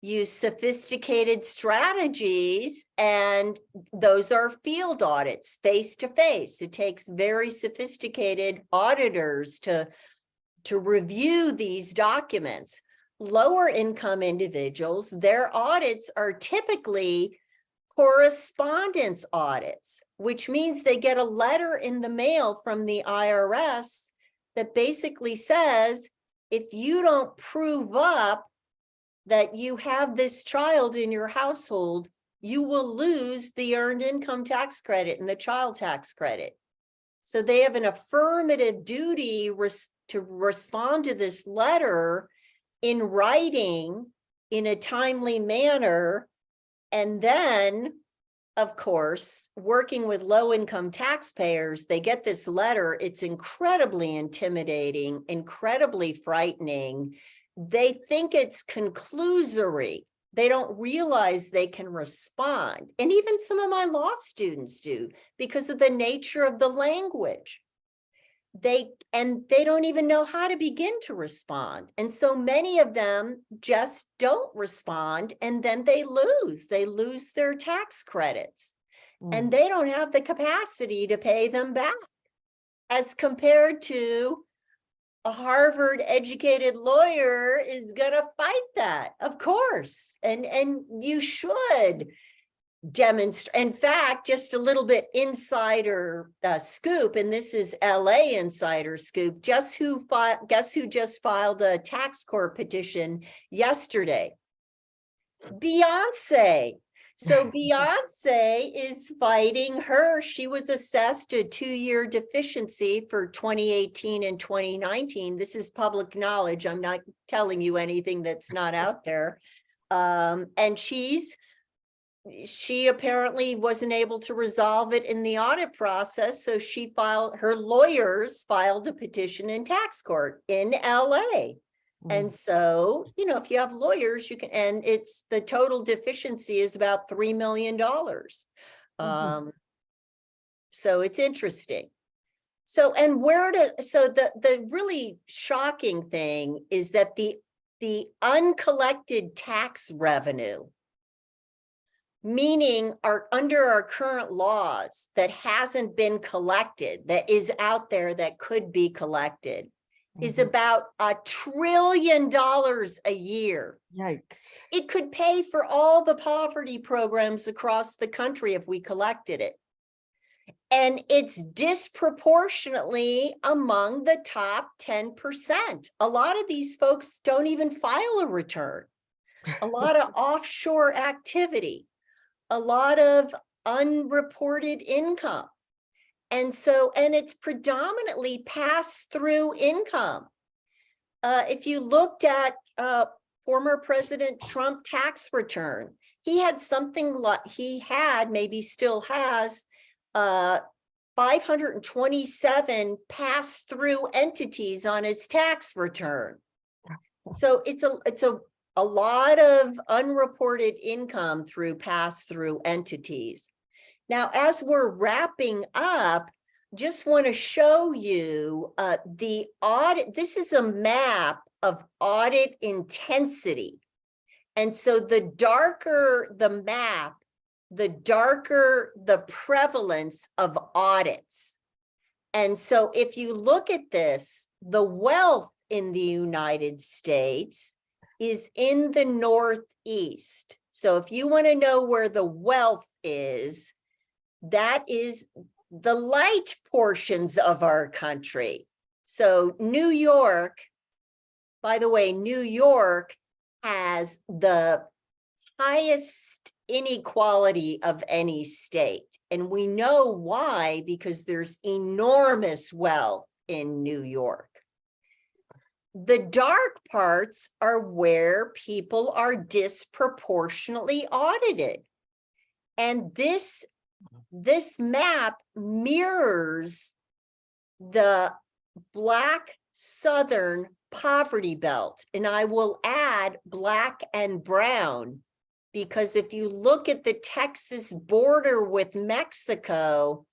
use sophisticated strategies, and those are field audits, face-to-face. It takes very sophisticated auditors to review these documents. Lower income individuals, their audits are typically correspondence audits, which means they get a letter in the mail from the IRS that basically says, if you don't prove up that you have this child in your household, you will lose the earned income tax credit and the child tax credit. So they have an affirmative duty to respond to this letter in writing in a timely manner. And then, of course, working with low-income taxpayers, they get this letter. It's incredibly intimidating, incredibly frightening. They think it's conclusory. They don't realize they can respond. And even some of my law students do, because of the nature of the language. They don't even know how to begin to respond. And so many of them just don't respond, and then they lose their tax credits, and they don't have the capacity to pay them back, as compared to a Harvard educated lawyer is going to fight that, of course. And you should demonstrate. In fact, just a little bit insider scoop, and this is LA insider scoop. Guess who just filed a tax court petition yesterday? Beyonce. So Beyonce is fighting her. She was assessed a 2-year deficiency for 2018 and 2019. This is public knowledge. I'm not telling you anything that's not out there. And she apparently wasn't able to resolve it in the audit process. So her lawyers filed a petition in tax court in LA. And so, you know, if you have lawyers, you can, and it's the total deficiency is about $3 million. So it's interesting. So, and so the really shocking thing is that the uncollected tax revenue, meaning under our current laws that hasn't been collected, that is out there that could be collected, is about $1 trillion a year. Yikes. It could pay for all the poverty programs across the country if we collected it. And it's disproportionately among the top 10%. A lot of these folks don't even file a return. A lot of offshore activity, a lot of unreported income. And so, and it's predominantly pass-through income. If you looked at former President Trump tax return, he had something like, maybe still has, 527 pass-through entities on his tax return. So it's a lot of unreported income through pass-through entities. Now, as we're wrapping up, just want to show you the audit. This is a map of audit intensity. And so the darker the map, the darker the prevalence of audits. And so if you look at this, the wealth in the United States is in the Northeast. So if you want to know where the wealth is, that is the light portions of our country. So New York, by the way, New York has the highest inequality of any state. And we know why, because there's enormous wealth in New York. The dark parts are where people are disproportionately audited. And this map mirrors the Black Southern poverty belt. And I will add Black and brown, because if you look at the Texas border with Mexico,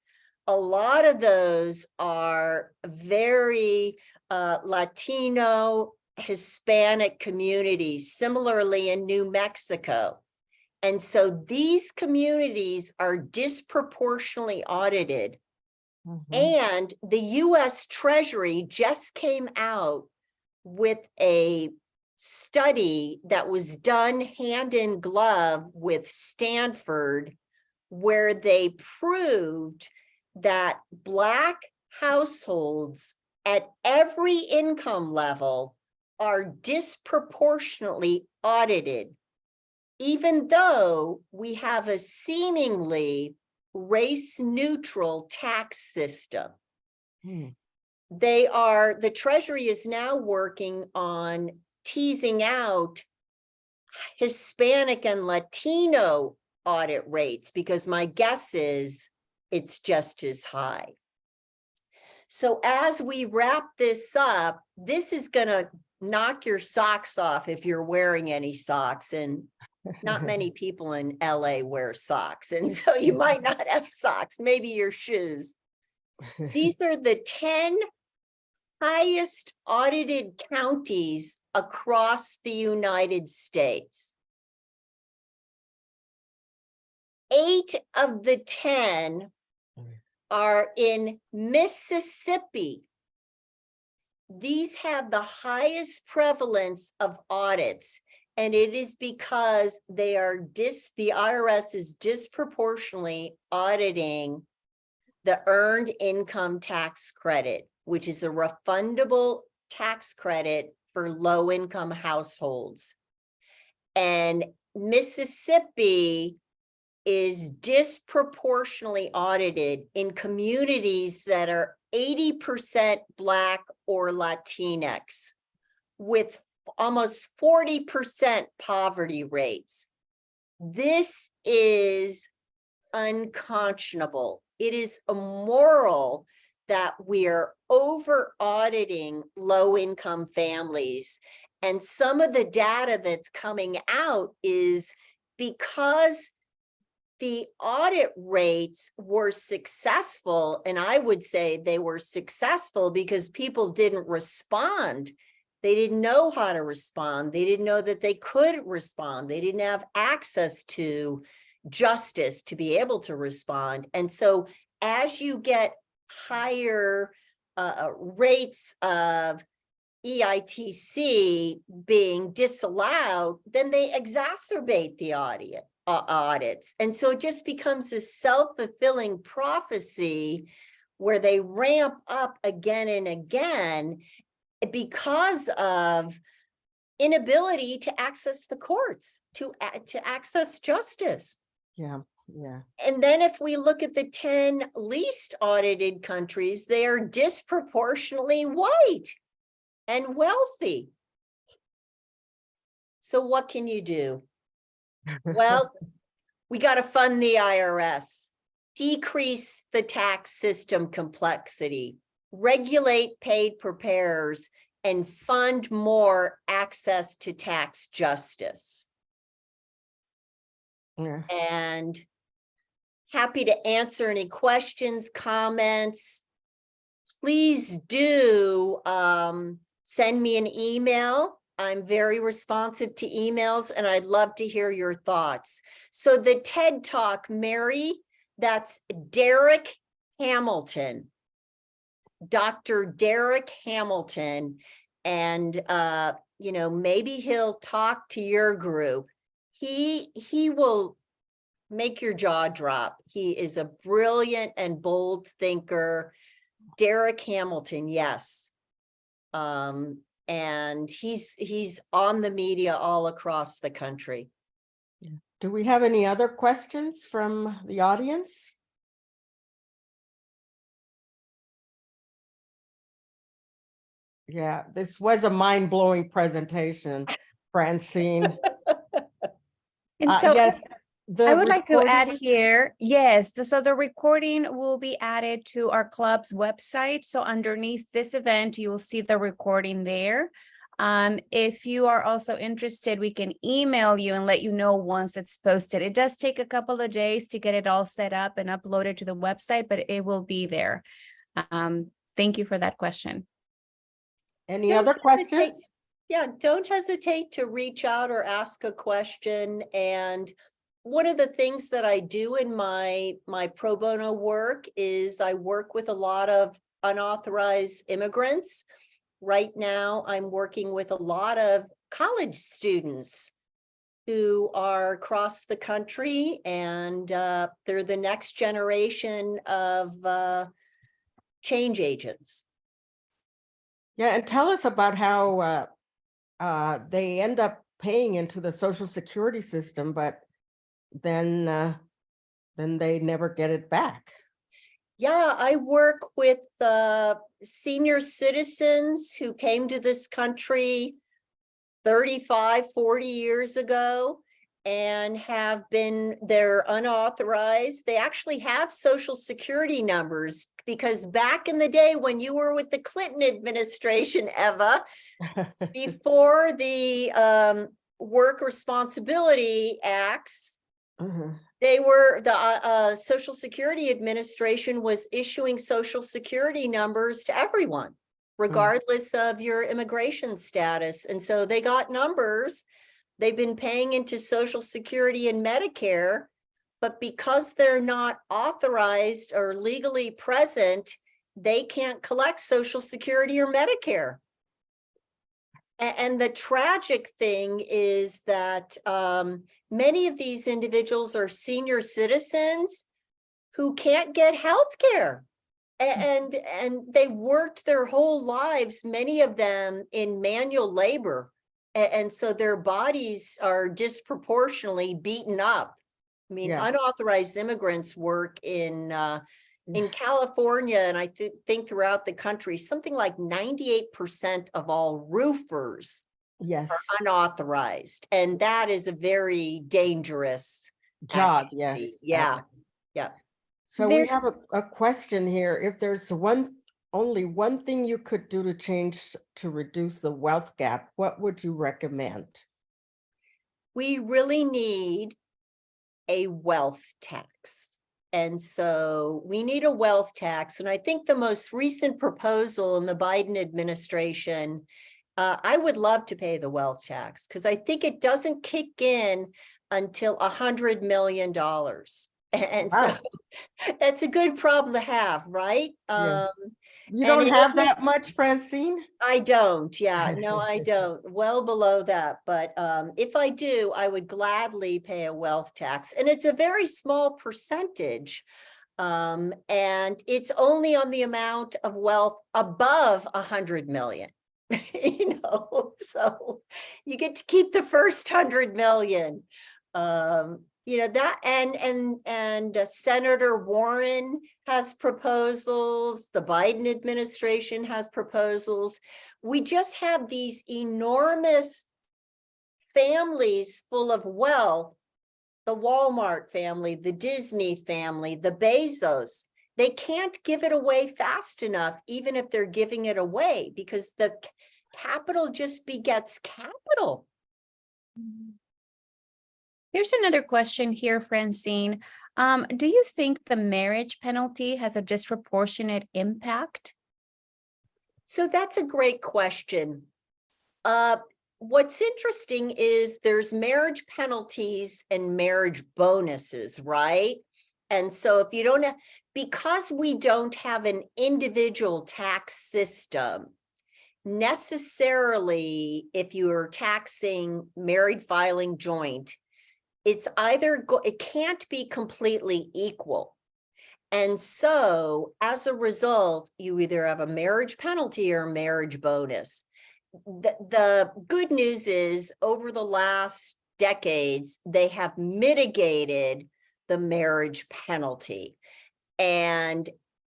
a lot of those are very Latino, Hispanic communities, similarly in New Mexico. And so these communities are disproportionately audited. And the US Treasury just came out with a study that was done hand in glove with Stanford, where they proved that Black households at every income level are disproportionately audited, even though we have a seemingly race-neutral tax system. The Treasury is now working on teasing out Hispanic and Latino audit rates, because my guess is it's just as high. So as we wrap this up, this is going to knock your socks off if you're wearing any socks, and not many people in LA wear socks. And so you might not have socks, maybe your shoes. These are the 10 highest audited counties across the United States. 8 of the 10 are in Mississippi. These have the highest prevalence of audits, and it is because they are the IRS is disproportionately auditing the earned income tax credit, which is a refundable tax credit for low-income households. And Mississippi is disproportionately audited in communities that are 80% Black or Latinx, with almost 40% poverty rates. This is unconscionable. It is immoral that we are over auditing low-income families And some of the data that's coming out is because the audit rates were successful, and I would say they were successful because people didn't respond. They didn't know how to respond. They didn't know that they could respond. They didn't have access to justice to be able to respond. And so as you get higher rates of EITC being disallowed, then they exacerbate the audits. And so it just becomes a self-fulfilling prophecy where they ramp up again and again because of inability to access the courts, to access justice. Yeah. And then if we look at the 10 least audited countries, they are disproportionately white and wealthy. So what can you do? Well, we got to fund the IRS, decrease the tax system complexity, regulate paid preparers, and fund more access to tax justice. Yeah. And happy to answer any questions, comments. Please do send me an email. I'm very responsive to emails, and I'd love to hear your thoughts. So the TED Talk, Mary, that's Derek Hamilton, Dr. Derek Hamilton. And, you know, maybe he'll talk to your group. He will make your jaw drop. He is a brilliant and bold thinker. Derek Hamilton, yes. And he's on the media all across the country. Do we have any other questions from the audience? Yeah, this was a mind-blowing presentation, Francine. And so Yes, I would like to recording- add here, yes, so the recording will be added to our club's website. So underneath this event, you will see the recording there. If you are also interested, we can email you and let you know once it's posted. It does take a couple of days to get it all set up and uploaded to the website, but it will be there. Thank you for that question. Any Don't other hesitate. questions? Yeah, don't hesitate to reach out or ask a question. And one of the things that I do in my pro bono work is I work with a lot of unauthorized immigrants. Right now, I'm working with a lot of college students who are across the country, and they're the next generation of change agents. Yeah, and tell us about how they end up paying into the Social Security system, but then they never get it back. Yeah, I work with senior citizens who came to this country 35, 40 years ago and they're unauthorized. They actually have Social Security numbers because back in the day when you were with the Clinton administration, Eva, before the Work Responsibility Acts, the Social Security Administration was issuing Social Security numbers to everyone, regardless of your immigration status. And so they got numbers. They've been paying into Social Security and Medicare, but because they're not authorized or legally present, they can't collect Social Security or Medicare. And the tragic thing is that many of these individuals are senior citizens who can't get health care. And they worked their whole lives, many of them in manual labor. And so their bodies are disproportionately beaten up. I mean, Yeah. unauthorized immigrants work in California, and I think throughout the country, something like 98% of all roofers Yes. are unauthorized. And that is a very dangerous Job, activity. yes. Yeah. Yeah. So we have a question here. If there's only one thing you could do to change to reduce the wealth gap, what would you recommend? We really need a wealth tax. And so we need a wealth tax. And I think the most recent proposal in the Biden administration, I would love to pay the wealth tax because I think it doesn't kick in until $100 million. And so Wow. that's a good problem to have, right? Yeah. You and don't it have only- that much, Francine? I don't. Yeah, no, I don't. Well below that. But if I do, I would gladly pay a wealth tax. And it's a very small percentage. And it's only on the amount of wealth above 100 million. So you get to keep the first 100 million. That and Senator Warren has proposals, the Biden administration has proposals. We just have these enormous families full of wealth, the Walmart family, the Disney family, the Bezos. They can't give it away fast enough, even if they're giving it away, because the capital just begets capital. Here's another question here, Francine. Do you think the marriage penalty has a disproportionate impact? So that's a great question. What's interesting is there's marriage penalties and marriage bonuses, right? And so if you don't have, because we don't have an individual tax system, necessarily, if you're taxing married filing joint, it's either it can't be completely equal. And so as a result, you either have a marriage penalty or a marriage bonus. The good news is over the last decades, they have mitigated the marriage penalty. And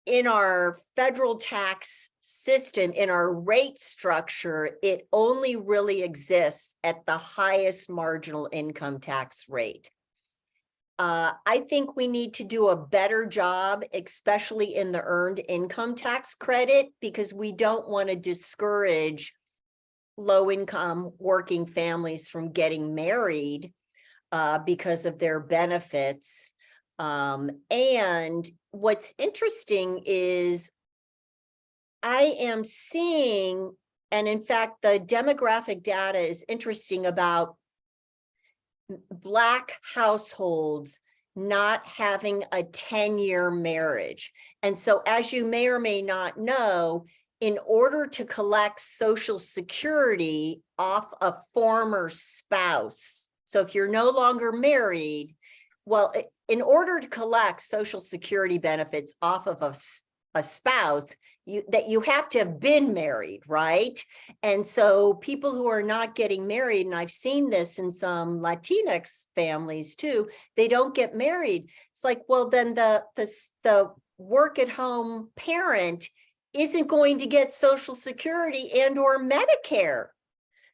in our federal tax system, in our rate structure, it only really exists at the highest marginal income tax rate. I think we need to do a better job, especially in the earned income tax credit, because we don't want to discourage low-income working families from getting married because of their benefits. And what's interesting is I am seeing, and in fact, the demographic data is interesting about Black households not having a 10-year marriage. And so as you may or may not know, in order to collect Social Security off a former spouse, so if you're no longer married, well, in order to collect Social Security benefits off of a spouse, you have to have been married, right? And so people who are not getting married, and I've seen this in some Latinx families too, they don't get married. It's like, well, then the work at home parent isn't going to get Social Security and or Medicare.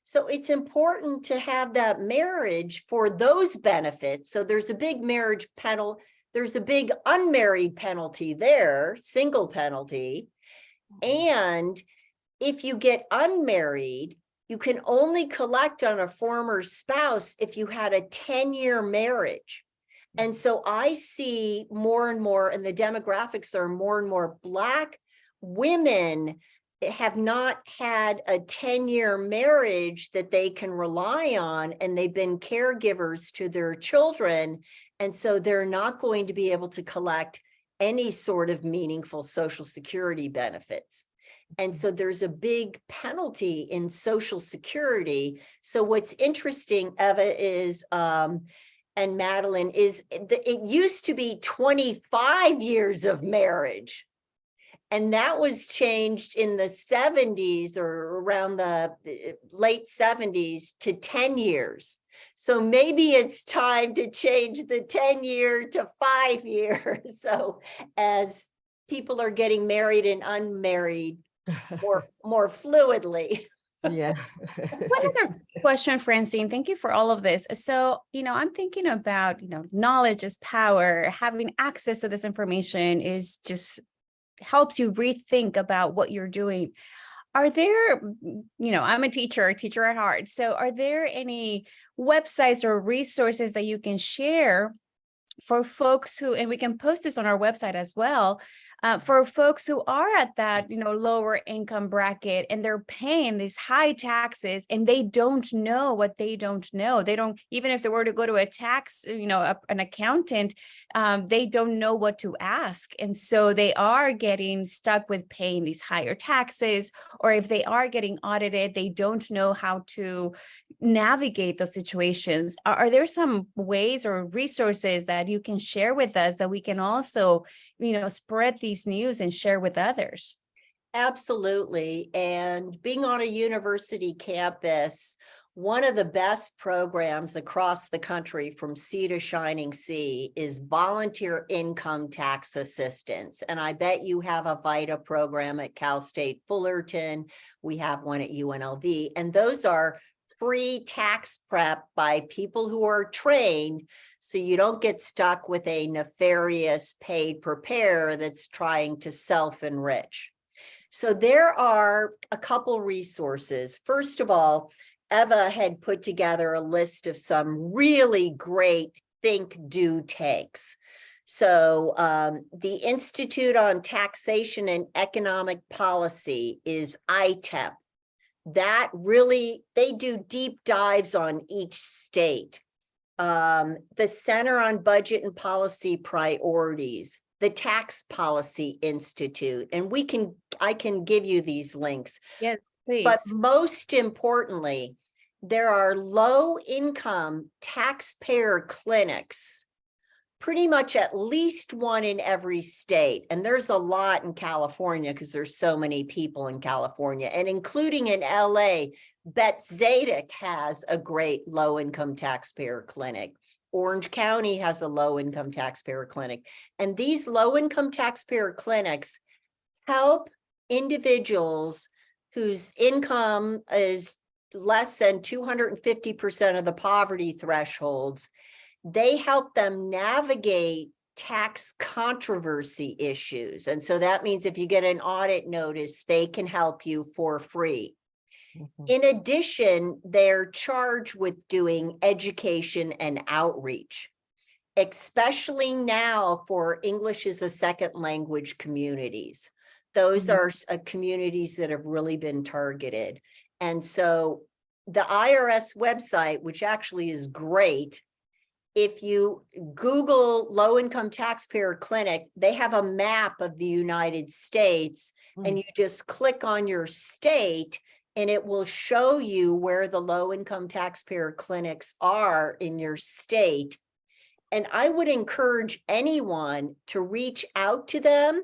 So it's important to have that marriage for those benefits. So there's a big marriage penalty, there's a big unmarried penalty there, single penalty. And if you get unmarried, you can only collect on a former spouse if you had a 10-year marriage. And so I see more and more, and the demographics are more and more Black women have not had a 10-year marriage that they can rely on, and they've been caregivers to their children. And so they're not going to be able to collect any sort of meaningful Social Security benefits. And so there's a big penalty in Social Security. So what's interesting, Eva, is, and Madeline, is it used to be 25 years of marriage. And that was changed in the 70s or around the late 70s to 10 years. So maybe it's time to change the 10-year to 5 years. So as people are getting married and unmarried more fluidly. Yeah. One other question, Francine. Thank you for all of this. So, I'm thinking about, knowledge is power. Having access to this information is just helps you rethink about what you're doing. Are there, I'm a teacher at heart. So are there any websites or resources that you can share for folks who, and we can post this on our website as well, for folks who are at that, lower income bracket and they're paying these high taxes and they don't know what they don't know. They don't, even if they were to go to a tax, an accountant, they don't know what to ask. And so they are getting stuck with paying these higher taxes, or if they are getting audited, they don't know how to navigate those situations. Are there some ways or resources that you can share with us that we can also, spread these news and share with others? Absolutely. And being on a university campus, one of the best programs across the country from sea to shining sea is volunteer income tax assistance. And I bet you have a VITA program at Cal State Fullerton. We have one at UNLV, and those are free tax prep by people who are trained, so you don't get stuck with a nefarious paid preparer that's trying to self-enrich. So there are a couple resources. First of all, Eva had put together a list of some really great think, do, takes. So the Institute on Taxation and Economic Policy is ITEP. That really, they do deep dives on each state. The Center on Budget and Policy Priorities, the Tax Policy Institute, and I can give you these links. Yes, please. But most importantly, there are low-income taxpayer clinics, pretty much at least one in every state. And there's a lot in California because there's so many people in California, and including in LA, Betz-Zedek has a great low-income taxpayer clinic. Orange County has a low-income taxpayer clinic. And these low-income taxpayer clinics help individuals whose income is less than 250% of the poverty thresholds. They help them navigate tax controversy issues. And so that means if you get an audit notice, they can help you for free. In addition, they're charged with doing education and outreach, especially now for English as a second language communities. Those are communities that have really been targeted. And so the IRS website, which actually is great, if you Google low-income taxpayer clinic, they have a map of the United States, and you just click on your state and it will show you where the low-income taxpayer clinics are in your state. And I would encourage anyone to reach out to them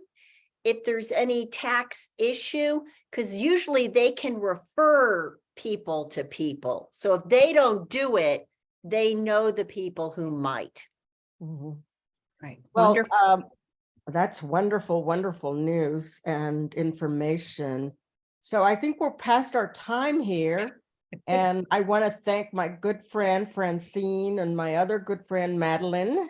if there's any tax issue, because usually they can refer people to people. So if they don't do it, they know the people who might. Right. Well, that's wonderful, wonderful news and information. So I think we're past our time here. And I want to thank my good friend Francine and my other good friend Madeline.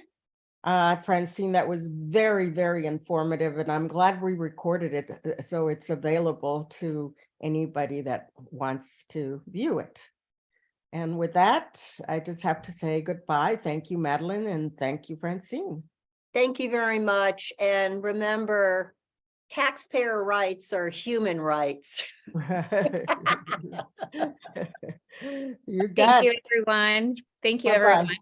Francine, that was very, very informative, and I'm glad we recorded it so it's available to anybody that wants to view it. And with that, I just have to say goodbye. Thank you, Madeline, and thank you, Francine. Thank you very much. And remember, taxpayer rights are human rights. You got Thank you, everyone. Thank you, Bye-bye. everyone.